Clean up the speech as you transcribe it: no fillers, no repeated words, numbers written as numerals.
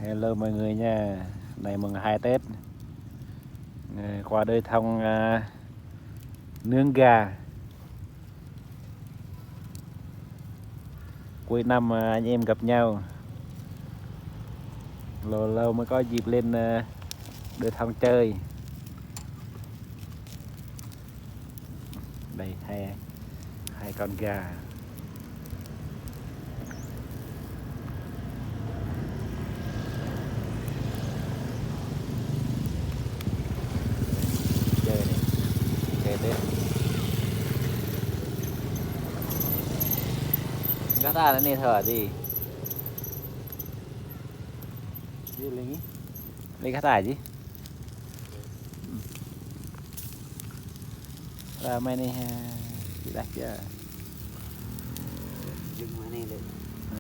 Hello mọi người nha. Này mừng 2 Tết. Qua đây thông nướng gà. Cuối năm anh em gặp nhau. Lâu lâu mới có dịp lên đưa thông chơi. Đây hai con gà. Chơi này, chơi Tết. Kata ini tadi. Ini lagi. Lagi kata aja. Ramai nih tidak ya. Jumlah ini deh.